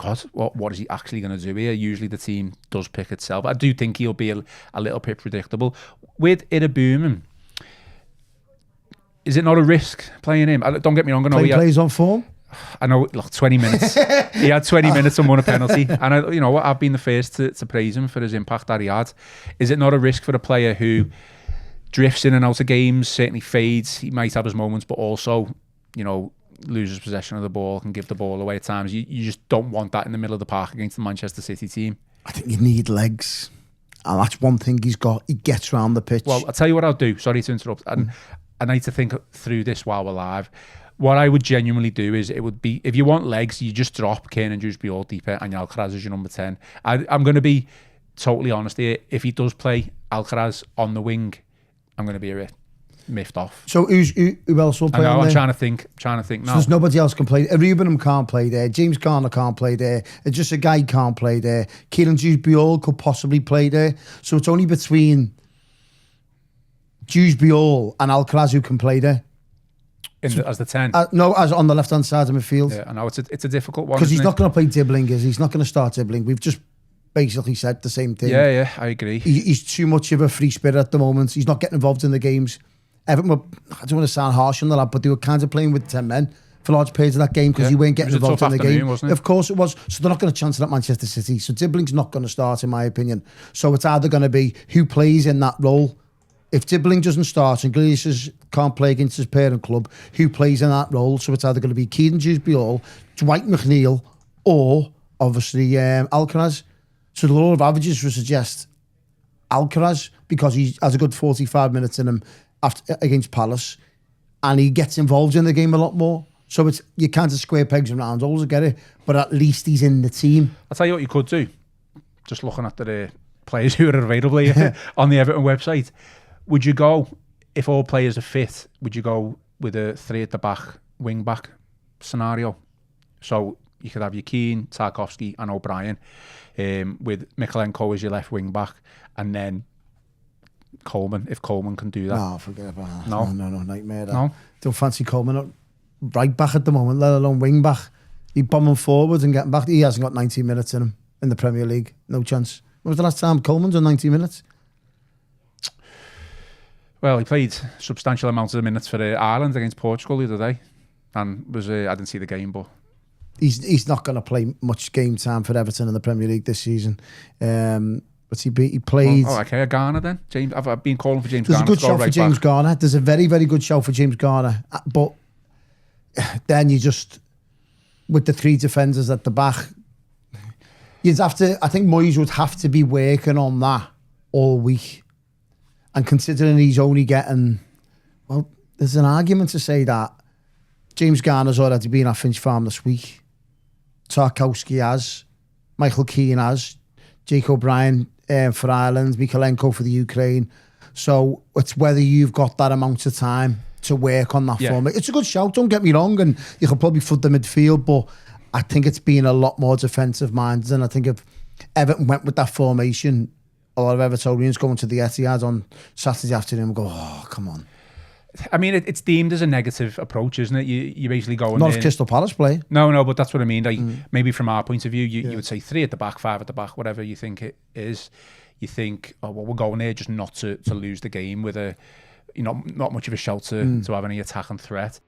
God, what is he actually going to do here? Usually the team does pick itself. I do think he'll be a little bit predictable. With Ida, is it not a risk playing him? Don't get me wrong. I know he plays on form. I know, look, 20 minutes. He had 20 minutes and won a penalty. And I've been the first to praise him for his impact that he had. Is it not a risk for a player who drifts in and out of games, certainly fades? He might have his moments, but also, loses possession of the ball, can give the ball away at times. You just don't want that in the middle of the park against the Manchester City team. I think you need legs. And that's one thing he's got. He gets around the pitch. Well, I'll tell you what I'll do. Sorry to interrupt. And I need to think through this while we're live. What I would genuinely do is, it would be, if you want legs, you just drop Kane and Dewsbury all deeper and Alcaraz is your number 10. I'm going to be totally honest here. If he does play Alcaraz on the wing, I'm going to be a bit miffed off. So who else will play on there? I'm trying to think now. So there's nobody else can play. Rubenham can't play there. James Garner can't play there. It's just a guy can't play there. Kieran Dewsbury could possibly play there. So it's only between Dewsbury and Alcaraz who can play there. As the 10? No, as on the left-hand side of midfield. Yeah, I know, it's a difficult one. Because he's not going to play dribbling, is he? He's not going to start dribbling. We've just basically said the same thing. Yeah, I agree. He's too much of a free spirit at the moment. He's not getting involved in the games. Everton were, I don't want to sound harsh on the lad, but they were kind of playing with 10 men for large periods of that game because he weren't getting involved in the game. Wasn't it? Of course it was. So they're not going to chance it at Manchester City. So dribbling's not going to start, in my opinion. So it's either going to be who plays in that role. If dribbling doesn't start and Grealish can't play against his parent club, who plays in that role? So it's either going to be Kieran Dewsbury, Dwight McNeil, or obviously Alcaraz. So the law of averages would suggest Alcaraz, because he has a good 45 minutes in him against Palace, and he gets involved in the game a lot more. So it's, you can't just square pegs and round holes, I get it, but at least he's in the team. I'll tell you what you could do, just looking at the players who are available here on the Everton website. Would you go, if all players are fit, would you go with a 3 at the back, wing back scenario? So you could have your Keane, Tarkowski and O'Brien, with Mikalenko as your left wing back, and then Coleman, if Coleman can do that. No, forget about that. No, nightmare. That. No, don't fancy Coleman right back at the moment, let alone wing back. He's bombing forwards and getting back. He hasn't got 90 minutes in him in the Premier League. No chance. When was the last time Coleman's on 90 minutes? Well, he played substantial amounts of minutes for Ireland against Portugal the other day, and I didn't see the game, but he's not going to play much game time for Everton in the Premier League this season. But he played. Oh, okay, Garner then. James, I've been calling for James Garner. There's a good shout for James Garner. There's a very, very good shout for James Garner. But then you just, with the 3 defenders at the back, you'd have to. I think Moyes would have to be working on that all week. And considering he's only getting, well, there's an argument to say that James Garner's already been at Finch Farm this week. Tarkowski has, Michael Keane has, Jake O'Brien for Ireland, Mikalenko for the Ukraine. So it's whether you've got that amount of time to work on that form. It's a good shout, don't get me wrong, and you could probably flood the midfield, but I think it's been a lot more defensive minded. And I think if Everton went with that formation, a lot of Evertonians going to the Etihad on Saturday afternoon and go, oh, come on. I mean, it's deemed as a negative approach, isn't it? You basically go not if Crystal Palace play. No, but that's what I mean. Like, maybe from our point of view, you would say 3 at the back, 5 at the back, whatever you think it is. You think, oh, well, we're going there just not to lose the game with not much of a shout to have any attacking threat.